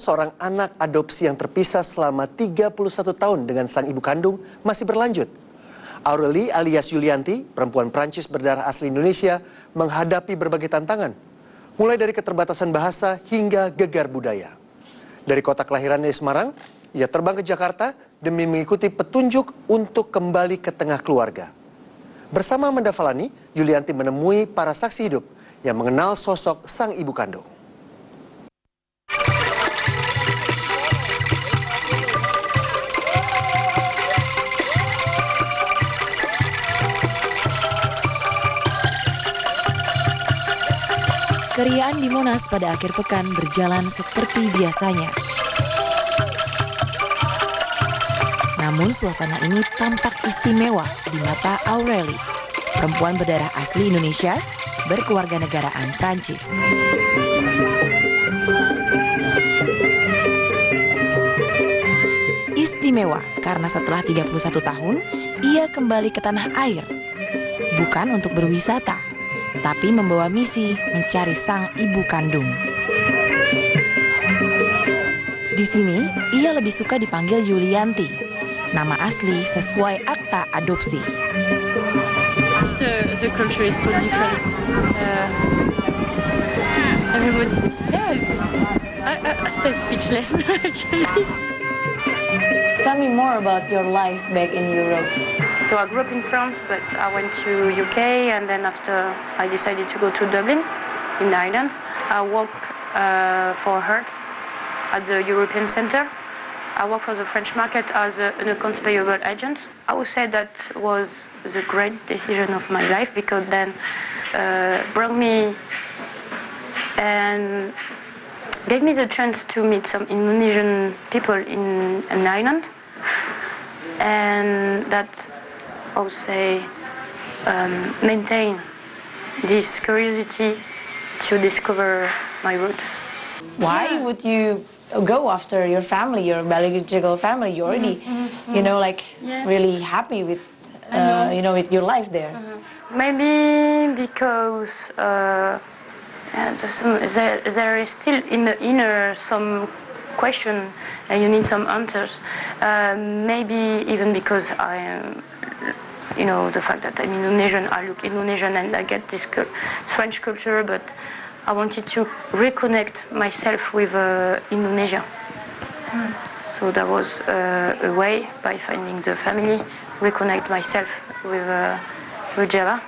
seorang anak adopsi yang terpisah selama 31 tahun dengan sang ibu kandung masih berlanjut. Aurelie alias Yulianti, perempuan Prancis berdarah asli Indonesia, menghadapi berbagai tantangan, mulai dari keterbatasan bahasa hingga gegar budaya. Dari kota kelahirannya di Semarang, ia terbang ke Jakarta demi mengikuti petunjuk untuk kembali ke tengah keluarga. Bersama Amanda Falani, Yulianti menemui para saksi hidup yang mengenal sosok sang ibu kandung. Keriaan di Monas pada akhir pekan berjalan seperti biasanya. Namun suasana ini tampak istimewa di mata Aurelie, perempuan berdarah asli Indonesia berkewarganegaraan Prancis. Istimewa karena setelah 31 tahun, ia kembali ke tanah air. Bukan untuk berwisata, tapi membawa misi mencari sang ibu kandung. Di sini, ia lebih suka dipanggil Yulianti, nama asli sesuai akta adopsi. The culture is so different. Everybody, I stay speechless actually. Tell me more about your life back in Europe. So I grew up in France, but I went to UK, and then after I decided to go to Dublin, in Ireland. I work for Hertz at the European Center. I work for the French market as an accounts payable agent. I would say that was the great decision of my life, because then brought me and gave me the chance to meet some Indonesian people in an island, and that I would say maintain this curiosity to discover my roots. Why would you go after your family, your biological family? You already, really happy with, with your life there. Maybe because there is still in the inner some question and you need some answers. Maybe even because I am, the fact that I'm Indonesian, I look Indonesian and I get this French culture, but I wanted to reconnect myself with Indonesia. So that was a way, by finding the family, reconnect myself with Java.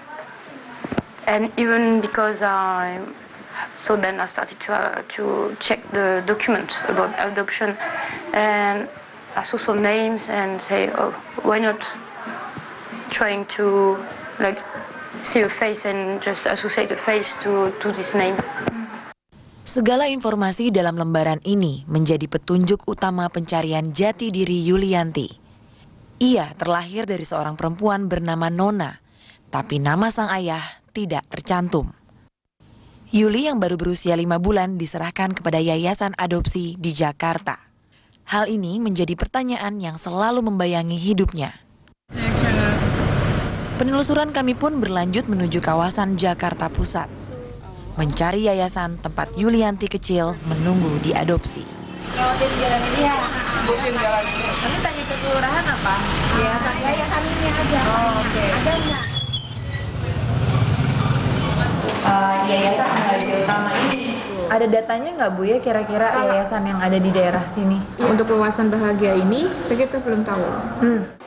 And even because so then I started to check the document about adoption, and I saw some names and say, oh, why not trying to see a face and just associate a face to this name. Segala informasi dalam lembaran ini menjadi petunjuk utama pencarian jati diri Yulianti. Ia terlahir dari seorang perempuan bernama Nona, tapi nama sang ayah tidak tercantum. Yuli yang baru berusia 5 bulan diserahkan kepada yayasan adopsi di Jakarta. Hal ini menjadi pertanyaan yang selalu membayangi hidupnya. Penelusuran kami pun berlanjut menuju kawasan Jakarta Pusat, mencari yayasan tempat Yulianti kecil menunggu diadopsi. Lewatin jalan ini ya, lewatin jalan ini. Nanti tanya ke kelurahan apa? Yayasan ini aja. Oh, oke. Ada nggak? Yayasan Rahayu Utama ini ada datanya nggak Bu ya, kira-kira yayasan yang ada di daerah sini? Ya, untuk wawasan bahagia ini kita belum tahu.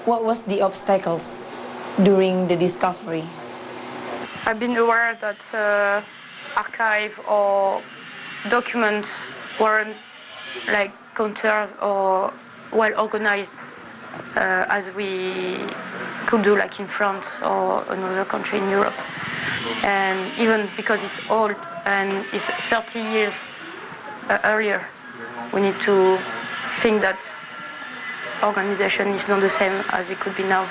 What was the obstacles during the discovery? I've been aware that archive or documents weren't conserved or well organized as we could do in France or another country in Europe. And even because it's old and it's 30 years earlier, we need to think that organization is not the same as it could be now.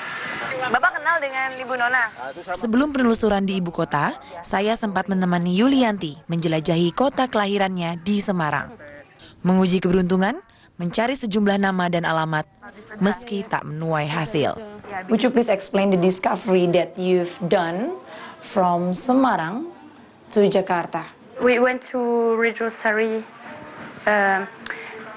Bapak kenal dengan Ibu Nona? Sebelum penelusuran di ibu kota, saya sempat menemani Yulianti menjelajahi kota kelahirannya di Semarang. Menguji keberuntungan, mencari sejumlah nama dan alamat, meski tak menuai hasil. Would you please explain the discovery that you've done from Semarang to Jakarta? We went to Rejo Sari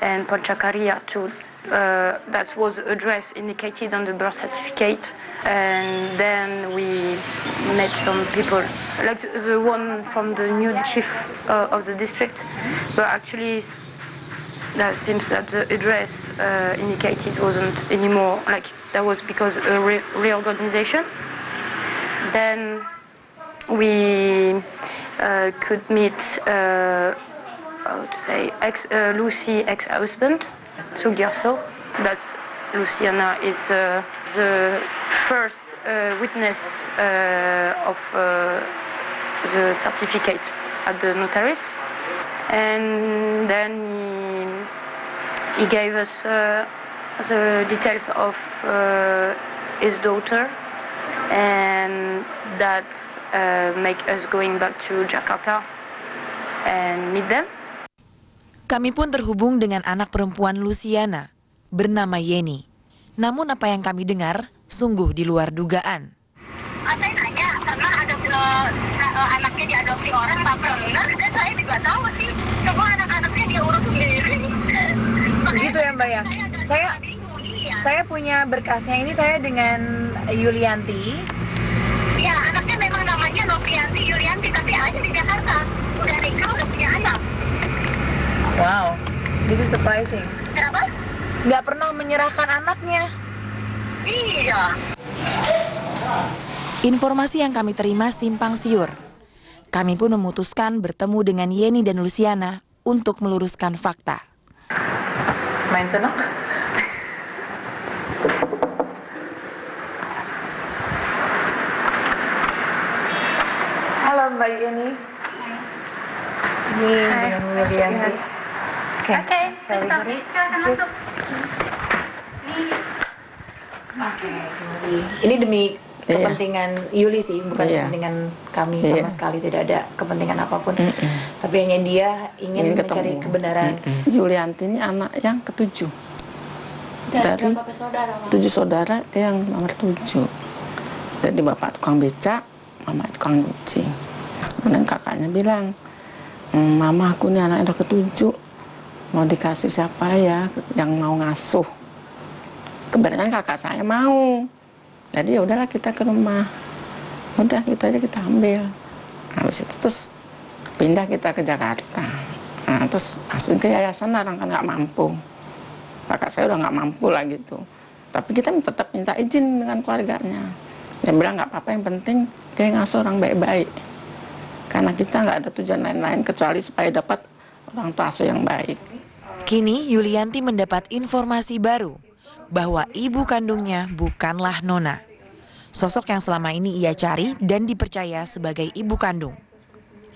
and Panchakarya too. That was the address indicated on the birth certificate, and then we met some people, like the one from the new chief of the district, but actually that seems that the address indicated wasn't anymore, like that was because a reorganization. Then we could meet, I would say, Lucy ex-husband, Sugierso. That's Luciana. It's the first witness of the certificate at the notaris. And then he gave us the details of his daughter, and that make us going back to Jakarta and meet them. Kami pun terhubung dengan anak perempuan Luciana, bernama Yeni. Namun apa yang kami dengar sungguh di luar dugaan. Saya nanya karena ada anaknya diadopsi orang Pak benar, dan saya juga tahu sih semua anak-anaknya dia urus sendiri. Begitu ya Mbak ya. Saya punya berkasnya ini, saya dengan Yulianti. Ya, anaknya memang namanya Novianti Yulianti, tapi ada di Jakarta. Udah nikah, udah punya anak. Wow, this is surprising. Kenapa? Nggak pernah menyerahkan anaknya. Iya. Informasi yang kami terima simpang siur. Kami pun memutuskan bertemu dengan Yeni dan Luciana untuk meluruskan fakta. Main senang? Halo Mbak Yeni. Ini dengan Yulianti. Oke, silakan masuk. Ini demi kepentingan Yuli sih, bukan Iya. kepentingan kami Iya. sama sekali, tidak ada kepentingan apapun. Tapi hanya dia ingin mencari kebenaran. Yulianti ini anak yang ketujuh dari 7 saudara, dia yang nomor 7. Jadi bapak tukang becak, mama tukang nyuci. Kemudian kakaknya bilang, mama aku nih anaknya udah ketujuh, mau dikasih siapa ya yang mau ngasuh. Kebetulan kakak saya mau, jadi ya udahlah kita ke rumah, udah kita aja kita ambil. Habis itu terus pindah kita ke Jakarta. Nah, terus masukin ke yayasan orang kan nggak mampu. Kakak saya udah nggak mampu lah gitu. Tapi kita tetap minta izin dengan keluarganya. Dia bilang nggak apa-apa, yang penting dia ngasuh orang baik-baik. Karena kita nggak ada tujuan lain-lain kecuali supaya dapat orang tua asuh yang baik. Kini Yulianti mendapat informasi baru bahwa ibu kandungnya bukanlah Nona. Sosok yang selama ini ia cari dan dipercaya sebagai ibu kandung.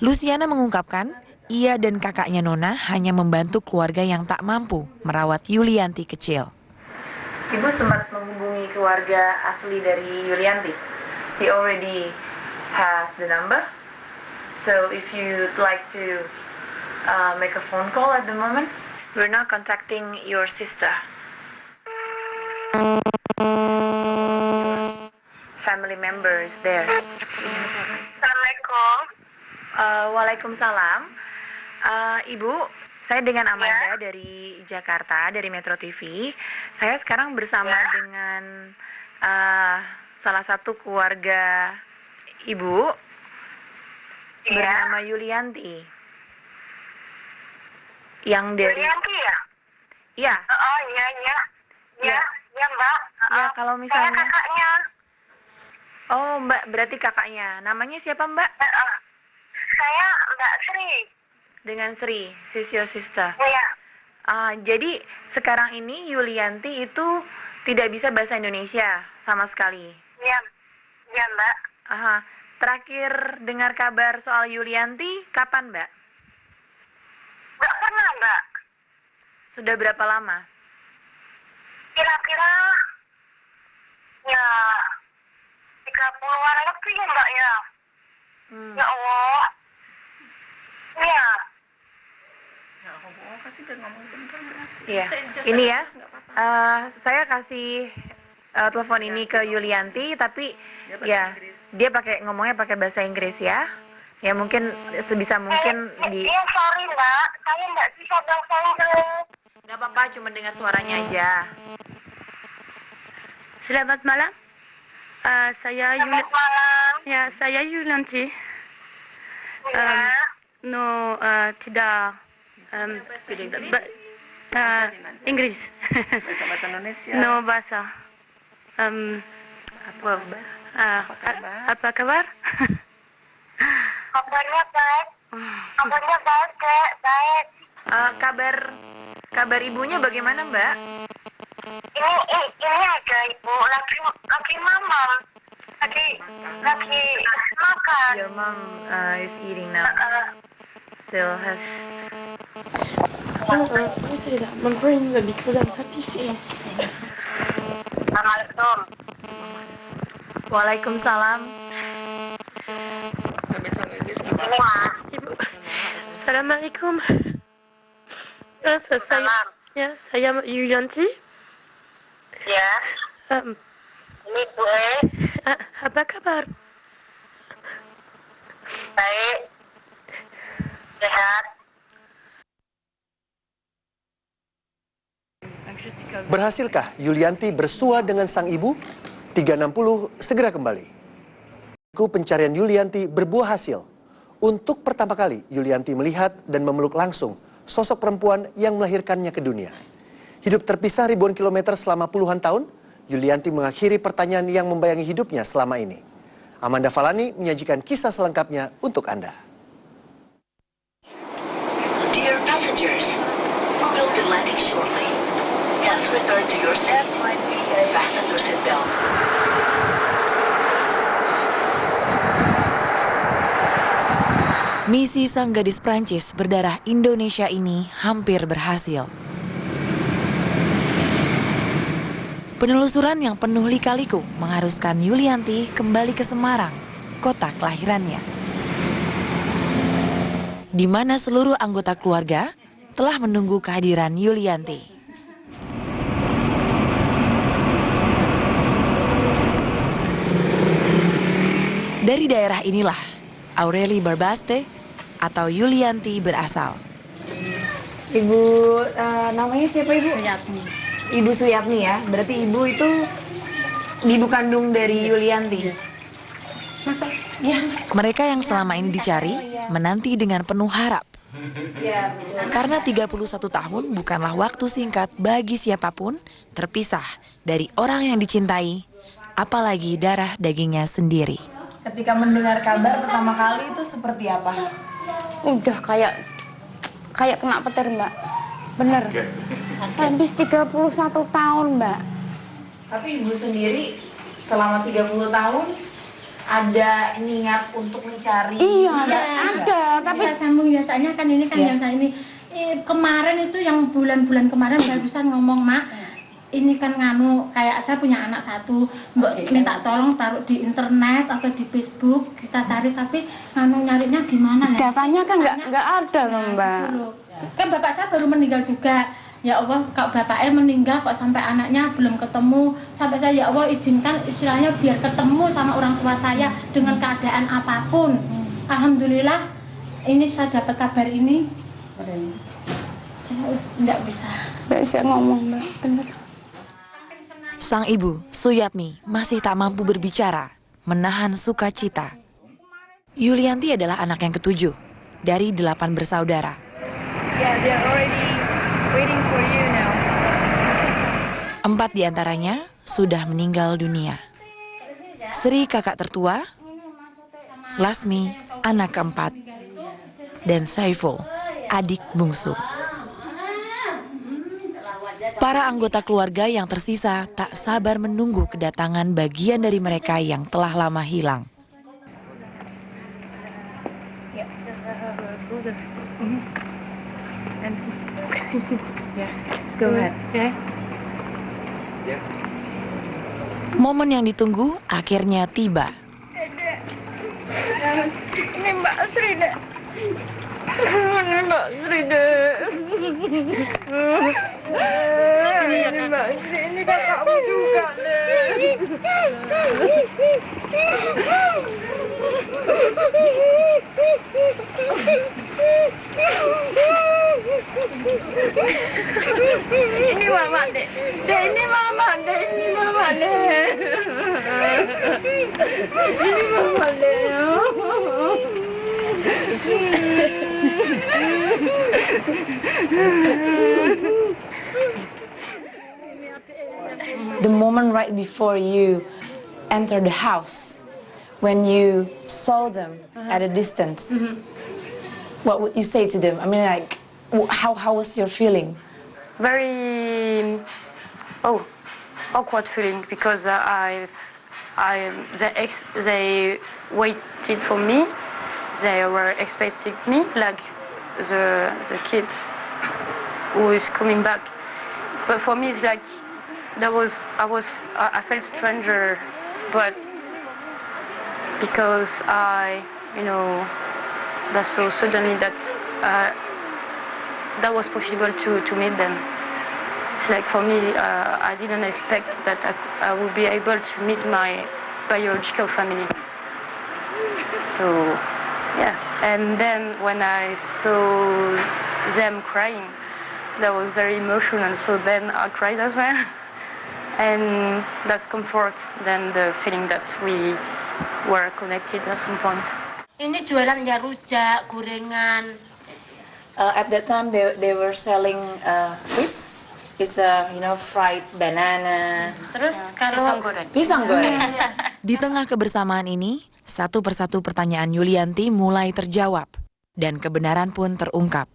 Luciana mengungkapkan ia dan kakaknya Nona hanya membantu keluarga yang tak mampu merawat Yulianti kecil. Ibu sempat menghubungi keluarga asli dari Yulianti. She already has the number. So if you'd like to make a phone call at the moment, we're now contacting your sister. Family members there. Assalamualaikum. Waalaikumsalam. Ibu, saya dengan Amanda dari Jakarta, dari Metro TV. Saya sekarang bersama dengan salah satu keluarga ibu bernama Yulianti. Yang dari Yulianti ya? Iya. Oh iya. Iya. Ya Mbak. Ya, kalau misalnya Saya kakaknya. Oh, Mbak, berarti kakaknya. Namanya siapa, Mbak? Saya Mbak Sri. Dengan Sri, she's your sister. Iya. Jadi sekarang ini Yulianti itu tidak bisa bahasa Indonesia sama sekali. Iya. Iya Mbak. Aha. Terakhir dengar kabar soal Yulianti kapan, Mbak? Nggak pernah Mbak. Sudah berapa lama? Kira-kira ya 30-an lebih ya Mbak ya. Ya Allah. Iya. Iya. Ini ya. Saya kasih telepon ini ke Yulianti, tapi ya dia ngomongnya pakai bahasa Inggris ya. Ya mungkin sebisa mungkin di. Iya sorry Mbak, saya nggak bisa bahasa Inggris. Nggak apa-apa, cuma dengar suaranya aja. Selamat malam. Selamat malam. Ya, saya Yulianti. Ya. No, tidak. Inggris. Bahasa Indonesia. No bahasa. Apa kabar? Kabarnya baik. Kabarnya baik, Kak. Baik. Kabar ibunya bagaimana, Mbak? Ini ada ibu lagi mama. Lagi makan. Your mom is eating now. Still has. I'm praying because I'm happy. Yes. Assalamualaikum. Waalaikumsalam. Ini Ma. Ibu. Assalamualaikum. Saya Yulianti. Ya. Ini Bu Apa kabar? baik. Sehat. Berhasilkah Yulianti bersua dengan sang ibu? 360 segera kembali. Pencarian Yulianti berbuah hasil. Untuk pertama kali, Yulianti melihat dan memeluk langsung sosok perempuan yang melahirkannya ke dunia. Hidup terpisah ribuan kilometer selama puluhan tahun, Yulianti mengakhiri pertanyaan yang membayangi hidupnya selama ini. Amanda Falani menyajikan kisah selengkapnya untuk Anda. Dear passengers, we will be landing shortly. Please return to your seat. Fasten your seatbelt. Misi sang gadis Prancis berdarah Indonesia ini hampir berhasil. Penelusuran yang penuh lika-liku mengharuskan Yulianti kembali ke Semarang, kota kelahirannya. Di mana seluruh anggota keluarga telah menunggu kehadiran Yulianti. Dari daerah inilah Aureli Barbaste atau Yulianti berasal. Ibu namanya siapa Ibu? Suyatmi. Ibu Suyatmi ya. Berarti Ibu itu ibu kandung dari Yulianti. Masa? Ya. Mereka yang selama ini dicari menanti dengan penuh harap. Karena 31 tahun bukanlah waktu singkat bagi siapapun terpisah dari orang yang dicintai, apalagi darah dagingnya sendiri. Ketika mendengar kabar pertama kali itu seperti apa? Udah kayak kena petir, Mbak. Bener. Habis 31 tahun, Mbak. Tapi Ibu sendiri selama 30 tahun ada niat untuk mencari? Iya, ada. Tapi Bisa sambung biasanya kan ini kan biasa ini. Kemarin itu yang bulan-bulan kemarin barusan ngomong, Mak. Ini kan kayak saya punya anak satu, minta tolong taruh di internet atau di Facebook kita cari, tapi nyarinya gimana ya? datanya kan nggak ada loh, Mbak. Kan bapak saya baru meninggal juga. Ya Allah, kalau bapaknya meninggal kok sampai anaknya belum ketemu. Sampai saya, ya Allah izinkan istilahnya biar ketemu sama orang tua saya dengan keadaan apapun. Alhamdulillah, ini saya dapat kabar ini. Saya nggak bisa. Nggak bisa ngomong, Mbak. Bener. Sang ibu, Suyatmi, masih tak mampu berbicara, menahan sukacita. Yulianti adalah anak yang ketujuh dari 8 bersaudara. Yeah, they're already waiting for you now. 4 diantaranya sudah meninggal dunia. Sri kakak tertua, Lasmi anak keempat, dan Saiful adik bungsu. Para anggota keluarga yang tersisa tak sabar menunggu kedatangan bagian dari mereka yang telah lama hilang. Momen yang ditunggu akhirnya tiba. Ini Mbak Sri, Dek. Ini Mbak Sri, Dek. Ini Mbak Sri, ini kakakmu juga, Dek. mama dek. Dek ini mama dek. Ini mama dek. Ini mama dek. The moment right before you enter the house, when you saw them at a distance, what would you say to them? I mean, like, how was your feeling? Very awkward feeling because they waited for me. They were expecting me, like the kid who is coming back. But for me, it's like I felt stranger, but because that's so suddenly that that was possible to meet them. It's like for me, I didn't expect that I would be able to meet my biological family. So, yeah. And then when I saw them crying, that was very emotional. So then I cried as well. And that's comfort than the feeling that we were connected at some point. Ini jualan ya rujak, gorengan. At that time, they were selling fruits. It's fried banana. Terus kalau Pisang goreng. Di tengah kebersamaan ini, satu persatu pertanyaan Yulianti mulai terjawab dan kebenaran pun terungkap.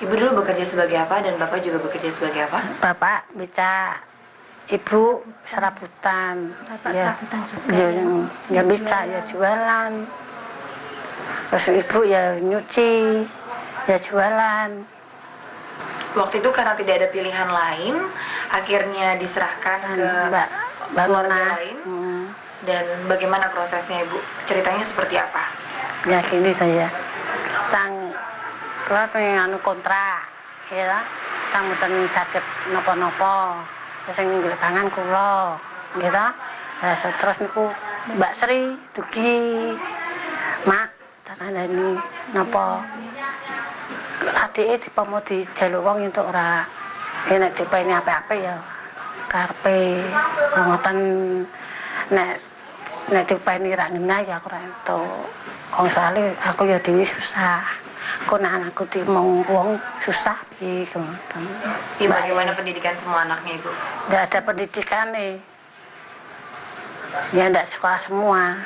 Ibu dulu bekerja sebagai apa dan Bapak juga bekerja sebagai apa? Bapak beca, Ibu serabutan. Bapak serabutan juga. Ya bisa, ya jualan. Terus Ibu ya nyuci, ya jualan. Waktu itu karena tidak ada pilihan lain, akhirnya diserahkan ke keluarga lain. Dan bagaimana prosesnya, Ibu? Ceritanya seperti apa? Ya gini saya, kalau yang kontrak, ya, mboten sakit nopo-nopo, sing nggih tangan kula, gitu. Ya terus niku Mbak Sri dugi, Mak, takandani nopo. Adike dipamo dijaluk wong entuk ora. Nek dipeni apik-apik ya karepe ngoten nek dipeni ra ngenah ya ora entuk. Wong soalé aku ya dhewe susah. Kok anakku dimong wong susah piye ngoten. Bagaimana pendidikan semua anaknya, Ibu? Nggak ada pendidikan nih. Ya nggak sekolah semua.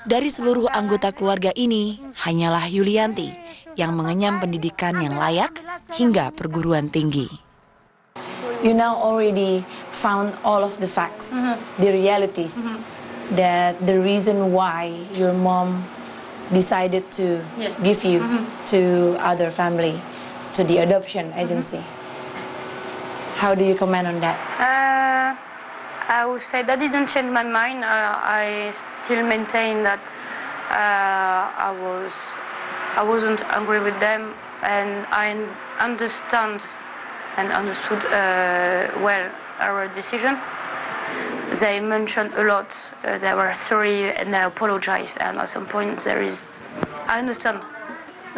Dari seluruh anggota keluarga ini, hanyalah Yulianti yang mengenyam pendidikan yang layak hingga perguruan tinggi. You now already found all of the facts, the realities, that the reason why your mom decided to give you to other family, to the adoption agency. How do you comment on that? I would say that didn't change my mind. I still maintain that I wasn't angry with them, and I understood well our decision. They mentioned a lot. They were sorry and they apologized. And at some point, I understand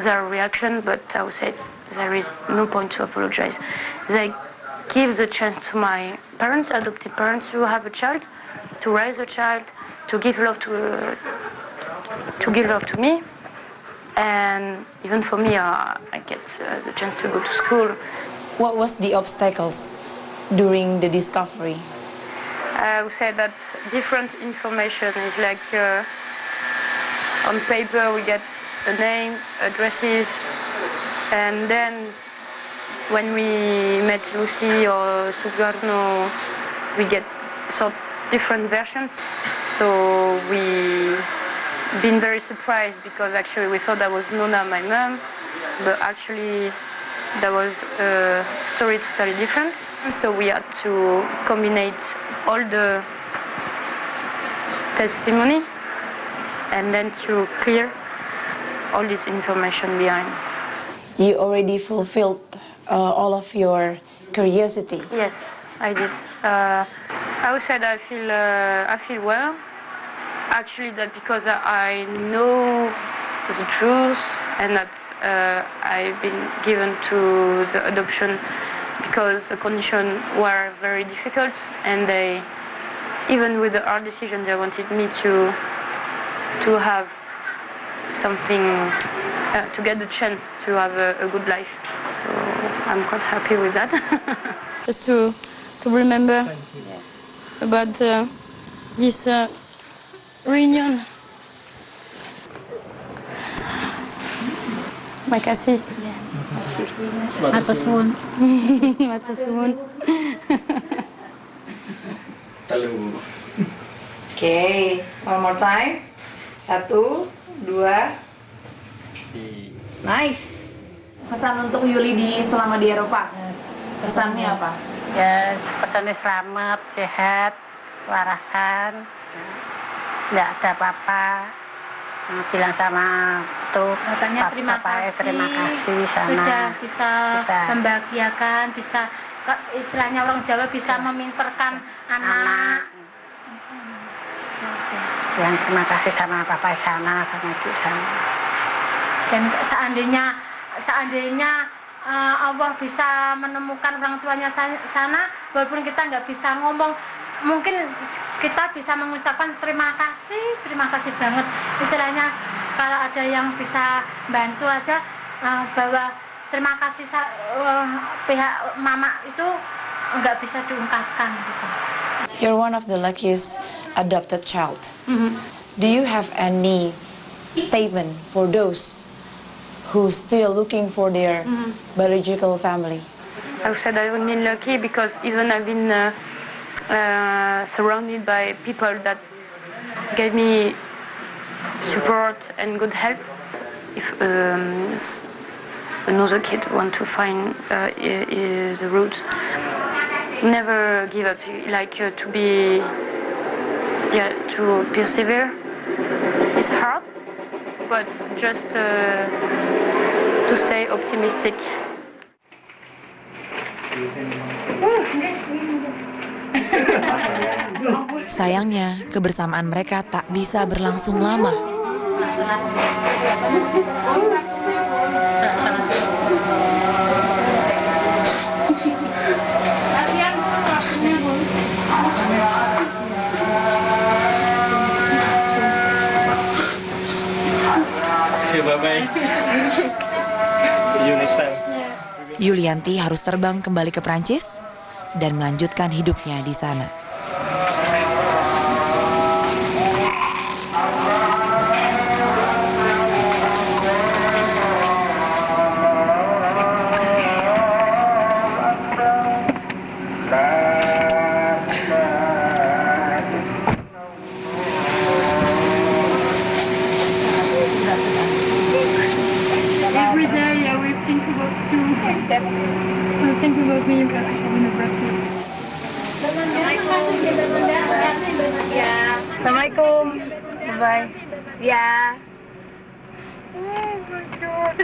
their reaction, but I would say there is no point to apologize. They give the chance to my parents, adopted parents, who have a child, to raise a child, to give love to me, and even for me, I get the chance to go to school. What was the obstacles during the discovery? I would say that different information is like on paper we get a name, addresses, and then when we met Lucy or Sugarno, we get some different versions. So we been very surprised because actually we thought that was Nona, my mom, but actually that was a story totally different. So we had to combine all the testimony and then to clear all this information behind. You already fulfilled all of your curiosity. Yes, I did. I would say that I feel well. Actually, that because I know the truth and that I've been given to the adoption because the conditions were very difficult, and they, even with the hard decision, they wanted me to have something, to get the chance to have a good life. So I'm quite happy with that. Just to remember about this reunion. Makasih. Matur suwun. Matur suwun. Okay, one more time. 1, 2. Nice. Pesan untuk Yuli selama di Eropa. Pesannya apa? Ya, pesannya selamat, sehat, warasan, nggak ada apa-apa. Bilang sama tuh katanya terima kasih sana. Sudah bisa membahagiakan, bisa istilahnya orang Jawa bisa meminterkan anak. Yang terima kasih sama papa sana, sama ibu sana. Dan seandainya Allah bisa menemukan orang tuanya sana, walaupun kita nggak bisa ngomong, mungkin kita bisa mengucapkan terima kasih banget. Istilahnya kalau ada yang bisa bantu aja, bahwa terima kasih pihak mama itu nggak bisa diungkapkan gitu. You're one of the luckiest adopted child. Do you have any statement for those who still looking for their biological family? I would say that I've been lucky because even I've been surrounded by people that gave me support and good help. If another kid want to find the roots, never give up. Like to persevere. It's hard, but just to stay optimistic. Sayangnya, kebersamaan mereka tak bisa berlangsung lama. Okay, bye-bye. See you next time. Yulianti harus terbang kembali ke Prancis dan melanjutkan hidupnya di sana. Every day I will think about you. Think about me in the bracelet. Assalamualaikum. Bye. Ya. Oh my God.